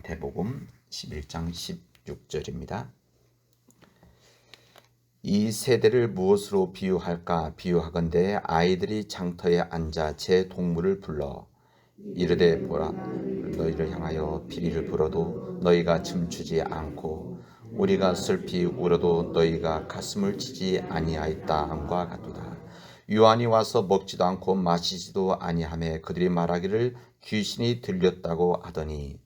마태복음 11장 16절입니다. 이 세대를 무엇으로 비유할까? 비유하건대 아이들이 장터에 앉아 제 동물을 불러 이르되 보라, 너희를 향하여 비리를 불어도 너희가 춤추지 않고 우리가 슬피 울어도 너희가 가슴을 치지 아니하였다 함과 같도다. 유한이 와서 먹지도 않고 마시지도 아니하며 그들이 말하기를 귀신이 들렸다고 하더니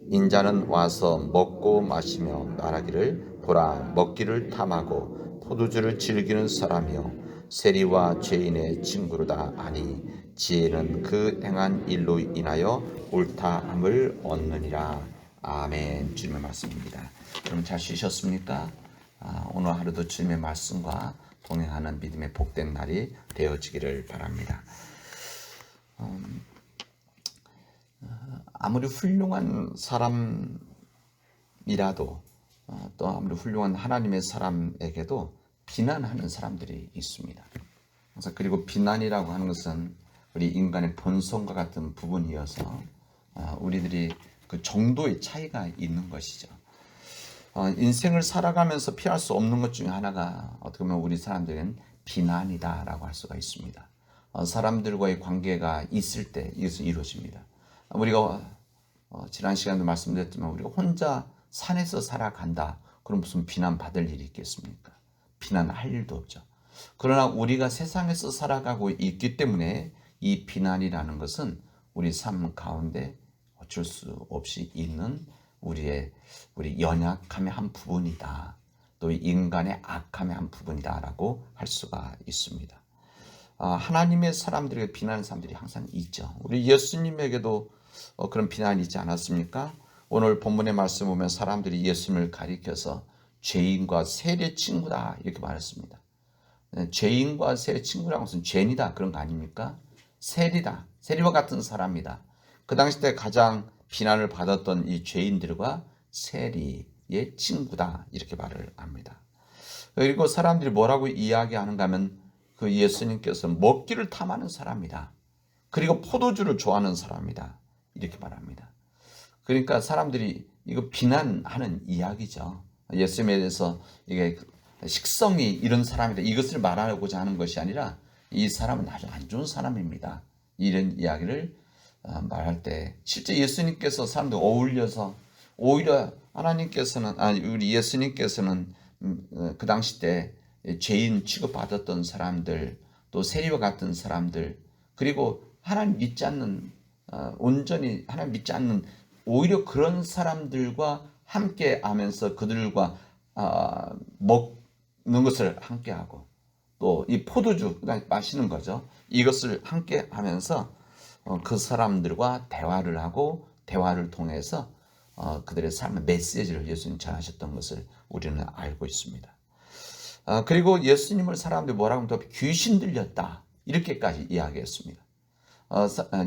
인자는 와서 먹고 마시며 말하기를 보라, 먹기를 탐하고 포도주를 즐기는 사람이요 세리와 죄인의 친구로다 하니 지혜는 그 행한 일로 인하여 옳다함을 얻느니라. 아멘. 주님의 말씀입니다. 여러분 잘 쉬셨습니까? 오늘 하루도 주님의 말씀과 동행하는 믿음의 복된 날이 되어지기를 바랍니다. 아무리 훌륭한 사람이라도 또 아무리 훌륭한 하나님의 사람에게도 비난하는 사람들이 있습니다. 그래서 그리고 비난이라고 하는 것은 우리 인간의 본성과 같은 부분이어서 우리들이 그 정도의 차이가 있는 것이죠. 인생을 살아가면서 피할 수 없는 것 중에 하나가 어떻게 보면 우리 사람들은 비난이다라고 할 수가 있습니다. 사람들과의 관계가 있을 때 이것은 이루어집니다. 우리가 지난 시간에도 말씀드렸지만 우리가 혼자 산에서 살아간다. 그럼 무슨 비난받을 일이 있겠습니까? 비난할 일도 없죠. 그러나 우리가 세상에서 살아가고 있기 때문에 이 비난이라는 것은 우리 삶 가운데 어쩔 수 없이 있는 우리 연약함의 한 부분이다. 또 인간의 악함의 한 부분이다라고 할 수가 있습니다. 하나님의 사람들에게 비난하는 사람들이 항상 있죠. 우리 예수님에게도 그런 비난이 있지 않았습니까? 오늘 본문의 말씀 보면 사람들이 예수님을 가리켜서 죄인과 세리의 친구다 이렇게 말했습니다. 죄인과 세리의 친구라는 것은 죄인이다 그런 거 아닙니까? 세리다, 세리와 같은 사람이다. 그 당시 때 가장 비난을 받았던 이 죄인들과 세리의 친구다 이렇게 말을 합니다. 그리고 사람들이 뭐라고 이야기하는가 하면 그 예수님께서 먹기를 탐하는 사람이다. 그리고 포도주를 좋아하는 사람이다. 이렇게 말합니다. 그러니까 사람들이 이거 비난하는 이야기죠. 예수님에 대해서 이게 식성이 이런 사람이다. 이것을 말하고자 하는 것이 아니라 이 사람은 아주 안 좋은 사람입니다. 이런 이야기를 말할 때 실제 예수님께서 사람들 어울려서 오히려 하나님께서는 우리 예수님께서는 그 당시 때 죄인 취급받았던 사람들 또 세리와 같은 사람들 그리고 하나님 믿지 않는 온전히 하나님 믿지 않는 오히려 그런 사람들과 함께 하면서 그들과 먹는 것을 함께 하고 또 이 포도주 마시는 거죠. 이것을 함께 하면서 그 사람들과 대화를 하고 대화를 통해서 그들의 삶의 메시지를 예수님 전하셨던 것을 우리는 알고 있습니다. 그리고 예수님을 사람들이 뭐라고 하면 귀신 들렸다 이렇게까지 이야기했습니다.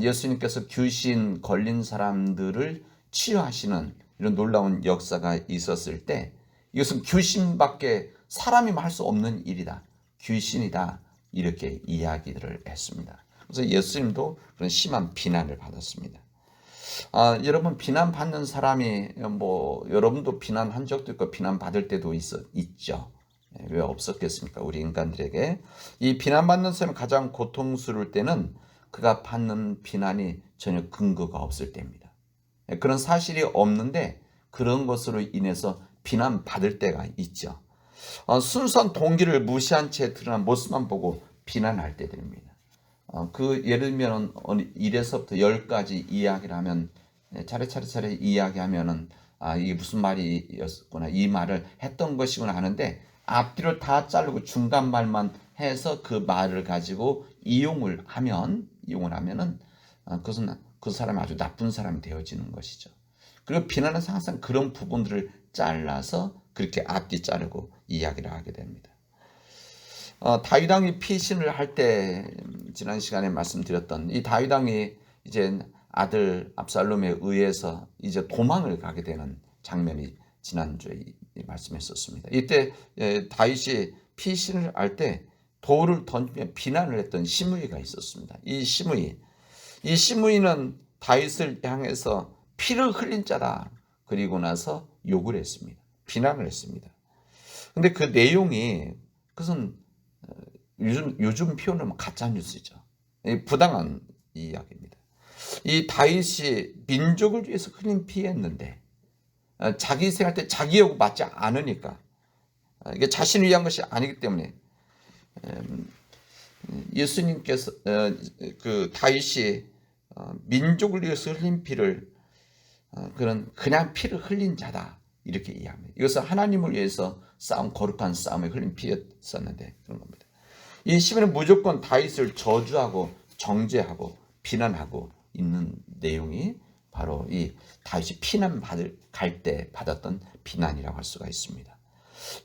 예수님께서 귀신 걸린 사람들을 치유하시는 이런 놀라운 역사가 있었을 때 이것은 귀신밖에 사람이 할 수 없는 일이다. 귀신이다. 이렇게 이야기들을 했습니다. 그래서 예수님도 그런 심한 비난을 받았습니다. 여러분 비난받는 사람이 여러분도 비난한 적도 있고 비난받을 때도 있죠. 왜 없었겠습니까? 우리 인간들에게 이 비난받는 사람이 가장 고통스러울 때는 그가 받는 비난이 전혀 근거가 없을 때입니다. 그런 사실이 없는데 그런 것으로 인해서 비난받을 때가 있죠. 순수한 동기를 무시한 채 드러난 모습만 보고 비난할 때들입니다. 예를 들면 1에서부터 10까지 이야기를 하면 차례차례 이야기하면은 이게 무슨 말이었구나 이 말을 했던 것이구나 하는데 앞뒤를 다 자르고 중간 말만 해서 그 말을 가지고 이용을 하면은 그것은 그 사람이 아주 나쁜 사람이 되어지는 것이죠. 그리고 비난은 항상 그런 부분들을 잘라서 그렇게 앞뒤 자르고 이야기를 하게 됩니다. 다윗 왕이 피신을 할 때 지난 시간에 말씀드렸던 이 다윗 왕이 이제 아들 압살롬에 의해서 이제 도망을 가게 되는 장면이 지난주에 말씀했었습니다. 이때 다윗이 피신을 할 때 돌을 던지며 비난을 했던 시므이가 있었습니다. 이 시므이는 다윗을 향해서 피를 흘린 자다. 그리고 나서 욕을 했습니다. 비난을 했습니다. 근데 그 내용이 그것은 요즘 표현은 가짜 뉴스죠. 부당한 이야기입니다. 이 다윗이 민족을 위해서 흘린 피했는데 자기 생활 때 자기하고 맞지 않으니까 이게 자신을 위한 것이 아니기 때문에 예수님께서 그 다윗이 민족을 위해서 흘린 피를 그냥 피를 흘린 자다 이렇게 이해합니다. 이것은 하나님을 위해서 싸운 거룩한 싸움에 흘린 피였었는데 그런 겁니다. 이 시면은 무조건 다윗을 저주하고 정죄하고 비난하고 있는 내용이 바로 이 다윗이 피난 갈 때 받았던 비난이라고 할 수가 있습니다.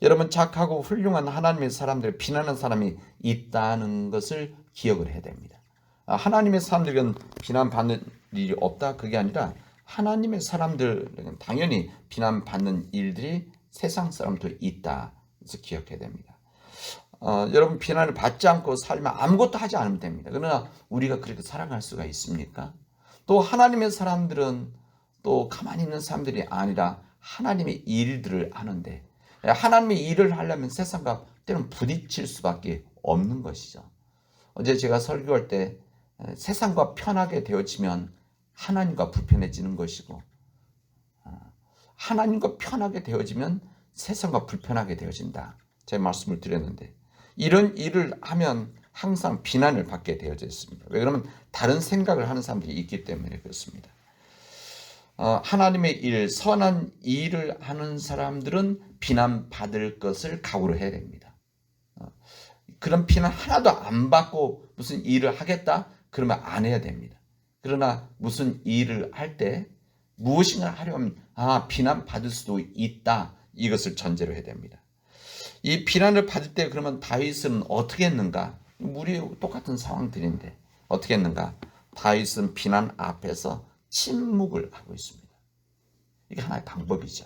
여러분, 착하고 훌륭한 하나님의 사람들을 비난하는 사람이 있다는 것을 기억을 해야 됩니다. 하나님의 사람들은 비난받는 일이 없다 그게 아니라 하나님의 사람들은 당연히 비난받는 일들이 세상 사람도 있다. 그래서 기억해야 됩니다. 여러분, 비난을 받지 않고 살면 아무것도 하지 않으면 됩니다. 그러나 우리가 그렇게 살아갈 수가 있습니까? 또 하나님의 사람들은 또 가만히 있는 사람들이 아니라 하나님의 일들을 하는데 하나님의 일을 하려면 세상과 때로는 부딪힐 수밖에 없는 것이죠. 어제 제가 설교할 때 세상과 편하게 되어지면 하나님과 불편해지는 것이고 하나님과 편하게 되어지면 세상과 불편하게 되어진다. 제 말씀을 드렸는데 이런 일을 하면 항상 비난을 받게 되어져 있습니다. 왜 그러면 다른 생각을 하는 사람들이 있기 때문에 그렇습니다. 하나님의 일, 선한 일을 하는 사람들은 비난받을 것을 각오를 해야 됩니다. 그런 비난 하나도 안 받고 무슨 일을 하겠다? 그러면 안 해야 됩니다. 그러나 무슨 일을 할 때 무엇인가 하려면 비난받을 수도 있다. 이것을 전제로 해야 됩니다. 이 비난을 받을 때 그러면 다윗은 어떻게 했는가? 우리 똑같은 상황들인데 어떻게 했는가? 다윗은 비난 앞에서 침묵을 하고 있습니다. 이게 하나의 방법이죠.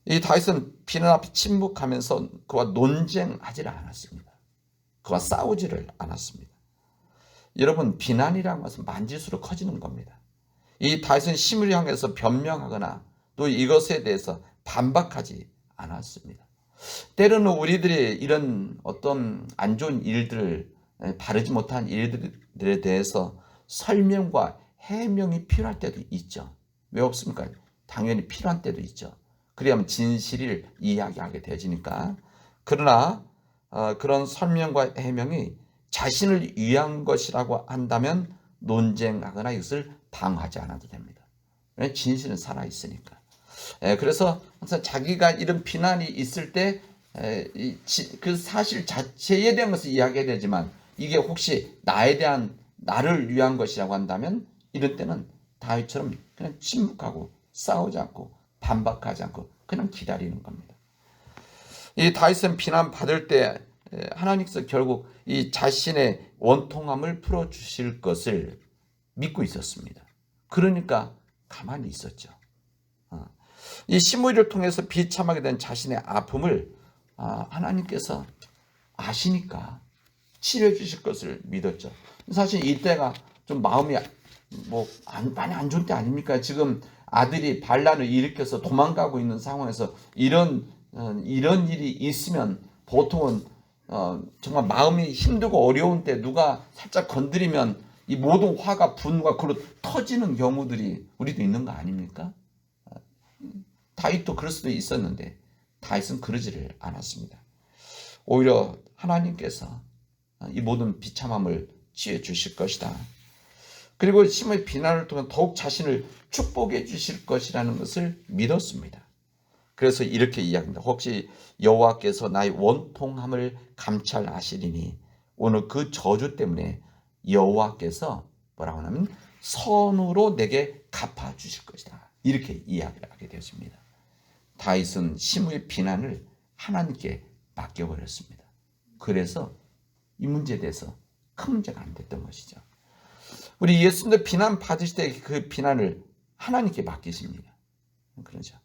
이 다윗은 비난 앞에 침묵하면서 그와 논쟁하지를 않았습니다. 그와 싸우지를 않았습니다. 여러분, 비난이라는 것은 만질수록 커지는 겁니다. 이 다윗은 심을 향해서 변명하거나 또 이것에 대해서 반박하지 않았습니다. 때로는 우리들이 이런 어떤 안 좋은 일들을 바르지 못한 일들에 대해서 설명과 해명이 필요할 때도 있죠. 왜 없습니까? 당연히 필요한 때도 있죠. 그래야만 진실을 이야기하게 되어지니까. 그러나 그런 설명과 해명이 자신을 위한 것이라고 한다면 논쟁하거나 이것을 방어하지 않아도 됩니다. 왜냐하면 진실은 살아있으니까. 그래서 항상 자기가 이런 비난이 있을 때 그 사실 자체에 대한 것을 이야기해야 되지만 이게 혹시 나를 위한 것이라고 한다면 이럴 때는 다윗처럼 그냥 침묵하고 싸우지 않고 반박하지 않고 그냥 기다리는 겁니다. 이 다윗은 비난받을 때 하나님께서 결국 이 자신의 원통함을 풀어주실 것을 믿고 있었습니다. 그러니까 가만히 있었죠. 이 시므이를 통해서 비참하게 된 자신의 아픔을 하나님께서 아시니까 치료해 주실 것을 믿었죠. 사실 이때가 좀 마음이 많이 안 좋은 때 아닙니까? 지금 아들이 반란을 일으켜서 도망가고 있는 상황에서 이런 일이 있으면 보통은 정말 마음이 힘들고 어려운 때 누가 살짝 건드리면 이 모든 화가 분노가 그로 터지는 경우들이 우리도 있는 거 아닙니까? 다윗도 그럴 수도 있었는데 다윗은 그러지를 않았습니다. 오히려 하나님께서 이 모든 비참함을 치유해 주실 것이다. 그리고 심의 비난을 통해 더욱 자신을 축복해 주실 것이라는 것을 믿었습니다. 그래서 이렇게 이야기합니다. 혹시 여호와께서 나의 원통함을 감찰하시리니 오늘 그 저주 때문에 여호와께서 뭐라고 하냐면 선으로 내게 갚아 주실 것이다. 이렇게 이야기를 하게 되었습니다. 다윗은 심의 비난을 하나님께 맡겨버렸습니다. 그래서 이 문제에 대해서 큰 문제가 안 됐던 것이죠. 우리 예수님도 비난 받으실 때 그 비난을 하나님께 맡기십니다. 그러죠.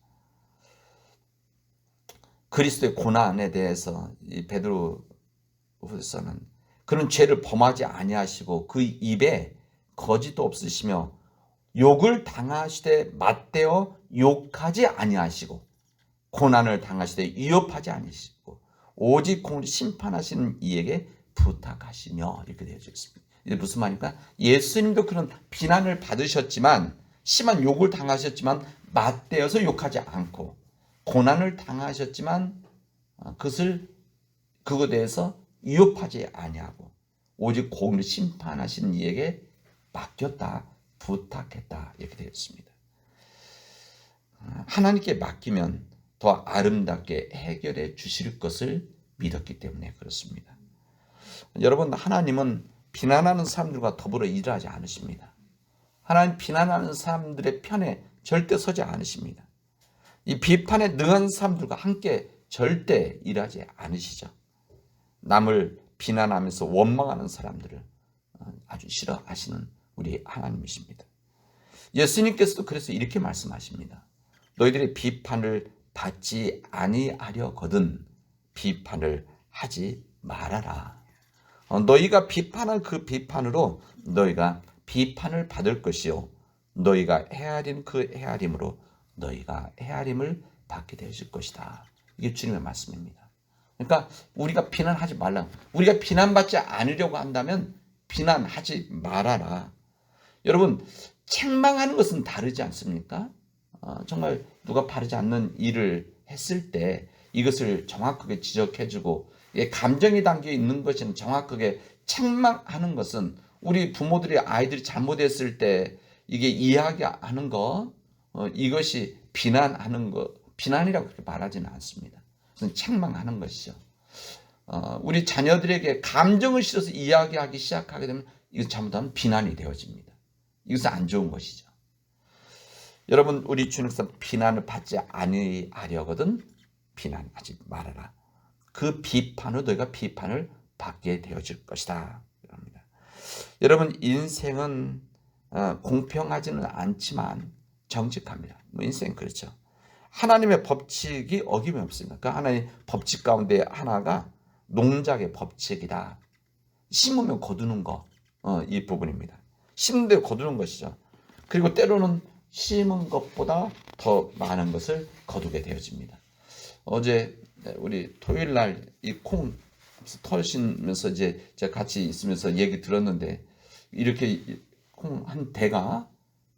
그리스도의 고난에 대해서 이 베드로후서는 그런 죄를 범하지 아니하시고 그 입에 거짓도 없으시며 욕을 당하시되 맞대어 욕하지 아니하시고 고난을 당하시되 위협하지 아니하시고 오직 공을 심판하시는 이에게 부탁하시며 이렇게 되어져 있습니다. 이게 무슨 말입니까? 예수님도 그런 비난을 받으셨지만 심한 욕을 당하셨지만 맞대어서 욕하지 않고 고난을 당하셨지만 그것에 대해서 위협하지 아니하고 오직 공을 심판하시는 이에게 맡겼다, 부탁했다 이렇게 되어 있습니다. 하나님께 맡기면 더 아름답게 해결해 주실 것을 믿었기 때문에 그렇습니다. 여러분, 하나님은 비난하는 사람들과 더불어 일하지 않으십니다. 하나님 비난하는 사람들의 편에 절대 서지 않으십니다. 이 비판에 능한 사람들과 함께 절대 일하지 않으시죠. 남을 비난하면서 원망하는 사람들을 아주 싫어하시는 우리 하나님이십니다. 예수님께서도 그래서 이렇게 말씀하십니다. 너희들의 비판을 받지 아니하려거든 비판을 하지 말아라. 너희가 비판한 그 비판으로 너희가 비판을 받을 것이요 너희가 헤아린 그 헤아림으로 너희가 헤아림을 받게 되실 것이다. 이게 주님의 말씀입니다. 그러니까 우리가 비난하지 말라. 우리가 비난받지 않으려고 한다면 비난하지 말아라. 여러분, 책망하는 것은 다르지 않습니까? 정말 누가 바르지 않는 일을 했을 때 이것을 정확하게 지적해주고 감정이 담겨 있는 것은 정확하게 책망하는 것은 우리 부모들이 아이들이 잘못했을 때 이게 이야기하는 거 이것이 비난하는 거 비난이라고 그렇게 말하지는 않습니다. 그것은 책망하는 것이죠. 우리 자녀들에게 감정을 실어서 이야기하기 시작하게 되면 이것 잘못하면 비난이 되어집니다. 이것은 안 좋은 것이죠. 여러분, 우리 주님께서 비난을 받지 아니하려거든 비난하지 말아라. 그 비판으로 너희가 비판을 받게 되어질 것이다. 여러분, 인생은 공평하지는 않지만 정직합니다. 인생 그렇죠. 하나님의 법칙이 어김이 없습니다. 그 하나님의 법칙 가운데 하나가 농작의 법칙이다. 심으면 거두는 거, 이 부분입니다. 심는 데 거두는 것이죠. 그리고 때로는 심은 것보다 더 많은 것을 거두게 되어집니다. 어제 우리 토요일 날 이 콩 털시면서 이제 제가 같이 있으면서 얘기 들었는데 이렇게 콩 한 대가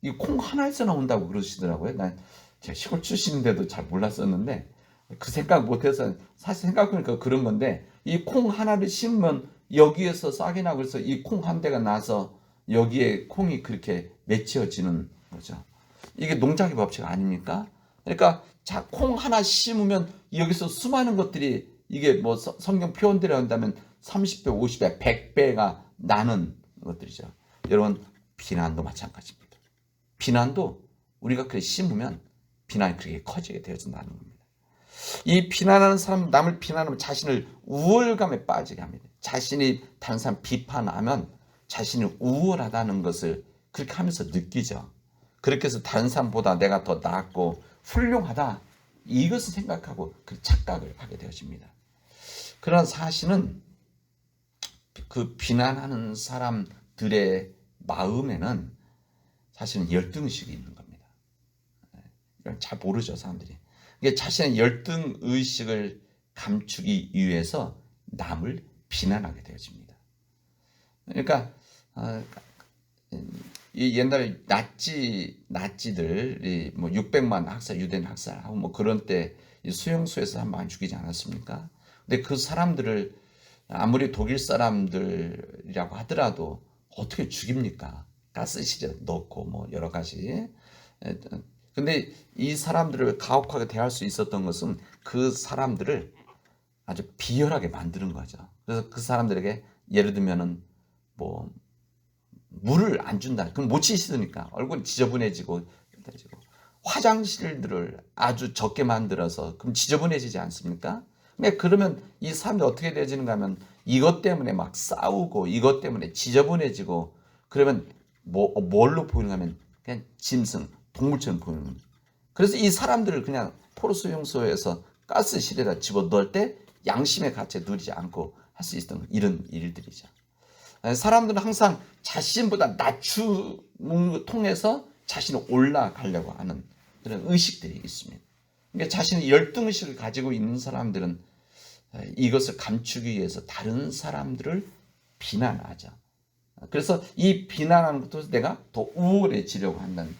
이 콩 하나에서 나온다고 그러시더라고요. 난 제가 시골 출신인데도 잘 몰랐었는데 그 생각 못해서 사실 생각해보니까 그런 건데 이 콩 하나를 심으면 여기에서 싹이 나고 그래서 이 콩 한 대가 나서 여기에 콩이 그렇게 맺혀지는 거죠. 이게 농작의 법칙 아닙니까? 그러니까 콩 하나 심으면 여기서 수많은 것들이 이게 뭐 성경 표현대로 한다면 30배, 50배, 100배가 나는 것들이죠. 여러분, 비난도 마찬가지입니다. 비난도 우리가 그렇게 심으면 비난이 그렇게 커지게 되어진다는 겁니다. 이 비난하는 사람, 남을 비난하면 자신을 우월감에 빠지게 합니다. 자신이 다른 사람 비판하면 자신이 우월하다는 것을 그렇게 하면서 느끼죠. 그렇게 해서 다른 사람보다 내가 더 낫고 훌륭하다 이것을 생각하고 그 착각을 하게 되어집니다. 그런 사실은 그 비난하는 사람들의 마음에는 사실은 열등의식이 있는 겁니다. 이걸 잘 모르죠, 사람들이. 이게 자신의 열등의식을 감추기 위해서 남을 비난하게 되어집니다. 그러니까 이 옛날에 나치들이 뭐 600만 학살, 유대인 학살하고 뭐 그런 때 수용소에서 한 번 죽이지 않았습니까? 근데 그 사람들을 아무리 독일 사람들이라고 하더라도 어떻게 죽입니까? 가스실에 넣고 뭐 여러 가지. 근데 이 사람들을 가혹하게 대할 수 있었던 것은 그 사람들을 아주 비열하게 만드는 거죠. 그래서 그 사람들에게 예를 들면은 뭐 물을 안 준다. 그럼 못 치시니까 얼굴이 지저분해지고 화장실들을 아주 적게 만들어서 그럼 지저분해지지 않습니까? 근데 그러면 이 사람들이 어떻게 되어지는가 하면 이것 때문에 막 싸우고 이것 때문에 지저분해지고 그러면 뭘로 보이는가 하면 그냥 짐승, 동물처럼 보이는 겁니다. 그래서 이 사람들을 그냥 포로수용소에서 가스실에다 집어넣을 때 양심의 가치에 누리지 않고 할 수 있었던 이런 일들이죠. 사람들은 항상 자신보다 낮춤을 통해서 자신이 올라가려고 하는 그런 의식들이 있습니다. 그러니까 자신의 열등의식을 가지고 있는 사람들은 이것을 감추기 위해서 다른 사람들을 비난하죠. 그래서 이 비난하는 것도 내가 더 우월해지려고 한다는,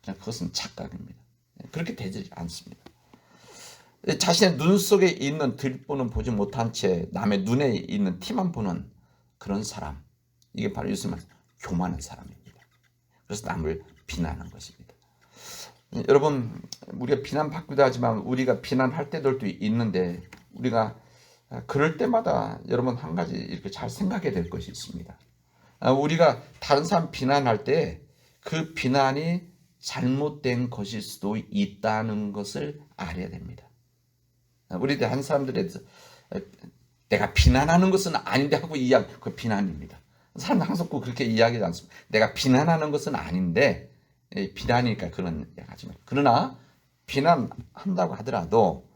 그냥 그것은 착각입니다. 그렇게 되지 않습니다. 자신의 눈 속에 있는 들보는 보지 못한 채 남의 눈에 있는 티만 보는 그런 사람, 이게 바로 요즘 교만한 사람입니다. 그래서 남을 비난하는 것입니다. 여러분, 우리가 비난받기도 하지만 우리가 비난할 때들도 있는데, 우리가 그럴 때마다 여러분 한 가지 이렇게 잘 생각해야 될 것이 있습니다. 우리가 다른 사람 비난할 때 그 비난이 잘못된 것일 수도 있다는 것을 알아야 됩니다. 우리들 한 사람들에 대해서 내가 비난하는 것은 아닌데 하고 이야기, 그 비난입니다. 사람들 항상 꼭 그렇게 이야기하지 않습니다. 내가 비난하는 것은 아닌데, 비난이니까 그런 이야기 하지 말고. 그러나 비난한다고 하더라도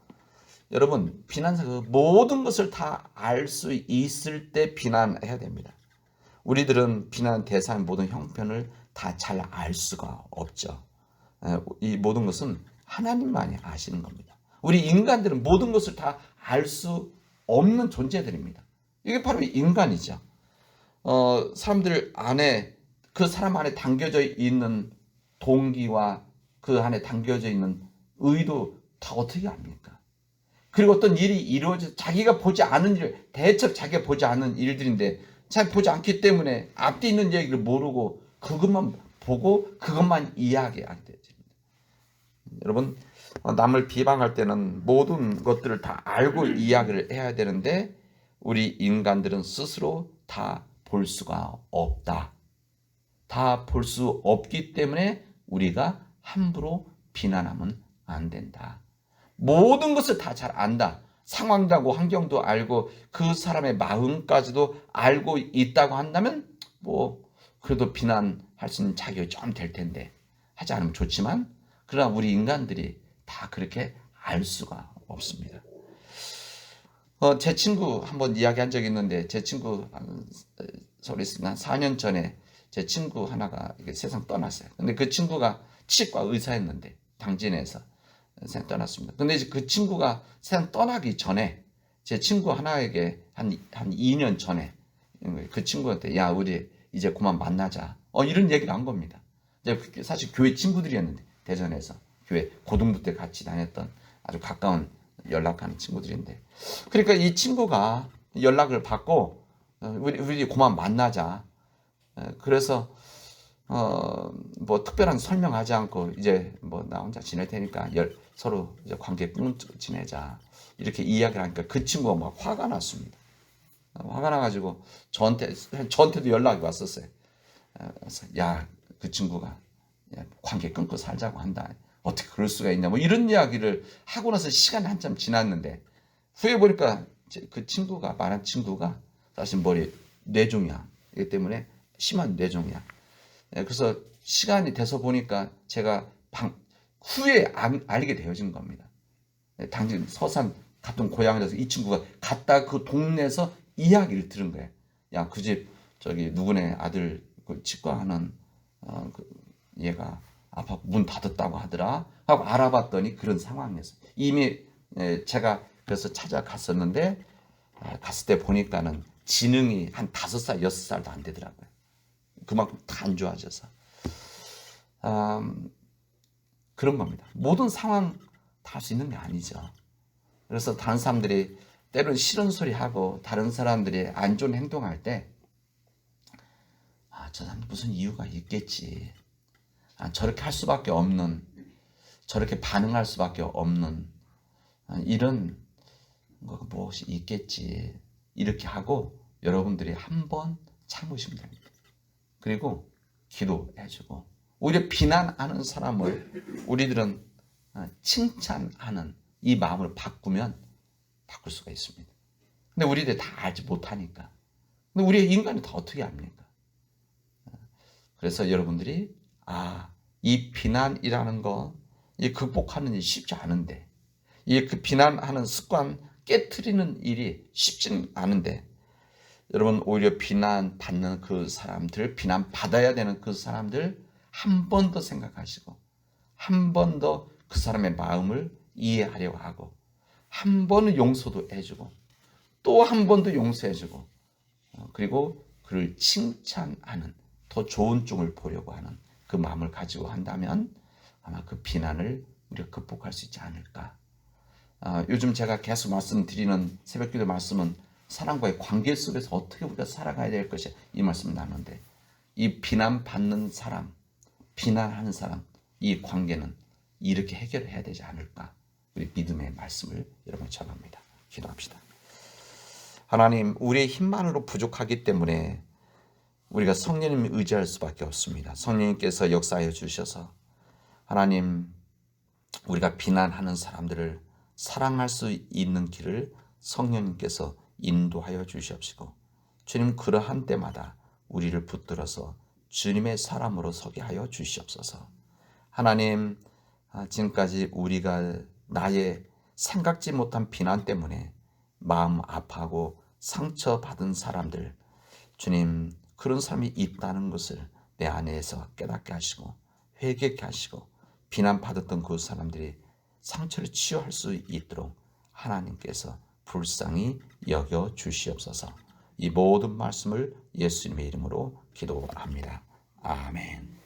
여러분, 비난사 그 모든 것을 다 알 수 있을 때 비난해야 됩니다. 우리들은 비난 대상의 모든 형편을 다 잘 알 수가 없죠. 이 모든 것은 하나님만이 아시는 겁니다. 우리 인간들은 모든 것을 다 알 수 없는 존재들입니다. 이게 바로 인간이죠. 사람들 안에, 그 사람 안에 담겨져 있는 동기와 그 안에 담겨져 있는 의도 다 어떻게 압니까? 그리고 어떤 일이 이루어져 자기가 보지 않은 일, 대책 자기가 보지 않은 일들인데 잘 보지 않기 때문에 앞뒤 있는 얘기를 모르고 그것만 보고 그것만 이야기하게 되죠. 여러분, 남을 비방할 때는 모든 것들을 다 알고 이야기를 해야 되는데 우리 인간들은 스스로 다 볼 수가 없다. 다 볼 수 없기 때문에 우리가 함부로 비난하면 안 된다. 모든 것을 다 잘 안다. 상황도 하고 환경도 알고 그 사람의 마음까지도 알고 있다고 한다면 그래도 비난할 수 있는 자격이 좀 될 텐데 하지 않으면 좋지만, 그러나 우리 인간들이 다 그렇게 알 수가 없습니다. 제 친구 한번 이야기한 적이 있는데, 제 친구 한 4년 전에 제 친구 하나가 세상 떠났어요. 근데 그 친구가 치과 의사였는데 당진에서 세상 떠났습니다. 근데 이제 그 친구가 세상 떠나기 전에 제 친구 하나에게 한 2년 전에 그 친구한테 야, 우리 이제 그만 만나자. 이런 얘기를 한 겁니다. 사실 교회 친구들이었는데, 대전에서 교회 고등부 때 같이 다녔던 아주 가까운 연락하는 친구들인데, 그러니까 이 친구가 연락을 받고 우리 그만 만나자. 그래서 특별한 설명하지 않고 이제 나 혼자 지낼 테니까 서로 이제 관계 끊고 지내자, 이렇게 이야기를 하니까 그 친구가 막 화가 났습니다. 화가 나가지고 저한테도 연락이 왔었어요. 그래서 그 친구가 관계 끊고 살자고 한다. 어떻게 그럴 수가 있냐. 이런 이야기를 하고 나서 시간이 한참 지났는데 후에 보니까 그 친구가 말한 친구가 사실 머리 뇌종이야. 이기 때문에 심한 뇌종이야. 그래서 시간이 돼서 보니까 제가 후에 알게 되어진 겁니다. 당신 서산 같은 고향에서 이 친구가 갔다 그 동네에서 이야기를 들은 거예요. 야, 그 집 저기 누구네 아들 그 치과하는 얘가 아파 문 닫았다고 하더라 하고 알아봤더니 그런 상황이었어요. 이미 제가 그래서 찾아갔었는데 갔을 때 보니까는 지능이 한 5살, 6살도 안 되더라고요. 그만큼 다 안 좋아져서 그런 겁니다. 모든 상황 다 할 수 있는 게 아니죠. 그래서 다른 사람들이 때로는 싫은 소리 하고 다른 사람들이 안 좋은 행동할 때 저 사람 무슨 이유가 있겠지. 저렇게 할 수밖에 없는, 저렇게 반응할 수밖에 없는 이런 무엇이 있겠지. 이렇게 하고 여러분들이 한번 참으시면 됩니다. 그리고 기도해주고, 오히려 비난하는 사람을 우리들은 칭찬하는 이 마음을 바꾸면 바꿀 수가 있습니다. 근데 우리들 다 알지 못하니까. 근데 우리 인간이 다 어떻게 압니까? 그래서 여러분들이 이 비난이라는 거, 이 극복하는 일이 쉽지 않은데, 그 비난하는 습관 깨트리는 일이 쉽지는 않은데, 여러분 오히려 비난받는 그 사람들, 비난받아야 되는 그 사람들 한 번 더 생각하시고 한 번 더 그 사람의 마음을 이해하려고 하고 한 번은 용서도 해주고 또 한 번 더 용서해주고 그리고 그를 칭찬하는 더 좋은 쪽을 보려고 하는 그 마음을 가지고 한다면 아마 그 비난을 우리가 극복할 수 있지 않을까. 요즘 제가 계속 말씀드리는 새벽기도 말씀은 사람과의 관계 속에서 어떻게 우리가 살아가야 될 것이 이 말씀을 나누는데 이 비난받는 사람, 비난하는 사람 이 관계는 이렇게 해결해야 되지 않을까. 우리 믿음의 말씀을 여러분 전합니다. 기도합시다. 하나님, 우리의 힘만으로 부족하기 때문에 우리가 성령님을 의지할 수밖에 없습니다. 성령님께서 역사하여 주셔서 하나님, 우리가 비난하는 사람들을 사랑할 수 있는 길을 성령님께서 인도하여 주시옵시고 주님, 그러한 때마다 우리를 붙들어서 주님의 사람으로 서게 하여 주시옵소서. 하나님, 지금까지 우리가 나의 생각지 못한 비난 때문에 마음 아파하고 상처받은 사람들, 주님, 그런 사람이 있다는 것을 내 안에서 깨닫게 하시고 회개케 하시고 비난받았던 그 사람들이 상처를 치유할 수 있도록 하나님께서 불쌍히 여겨 주시옵소서. 이 모든 말씀을 예수님의 이름으로 기도합니다. 아멘.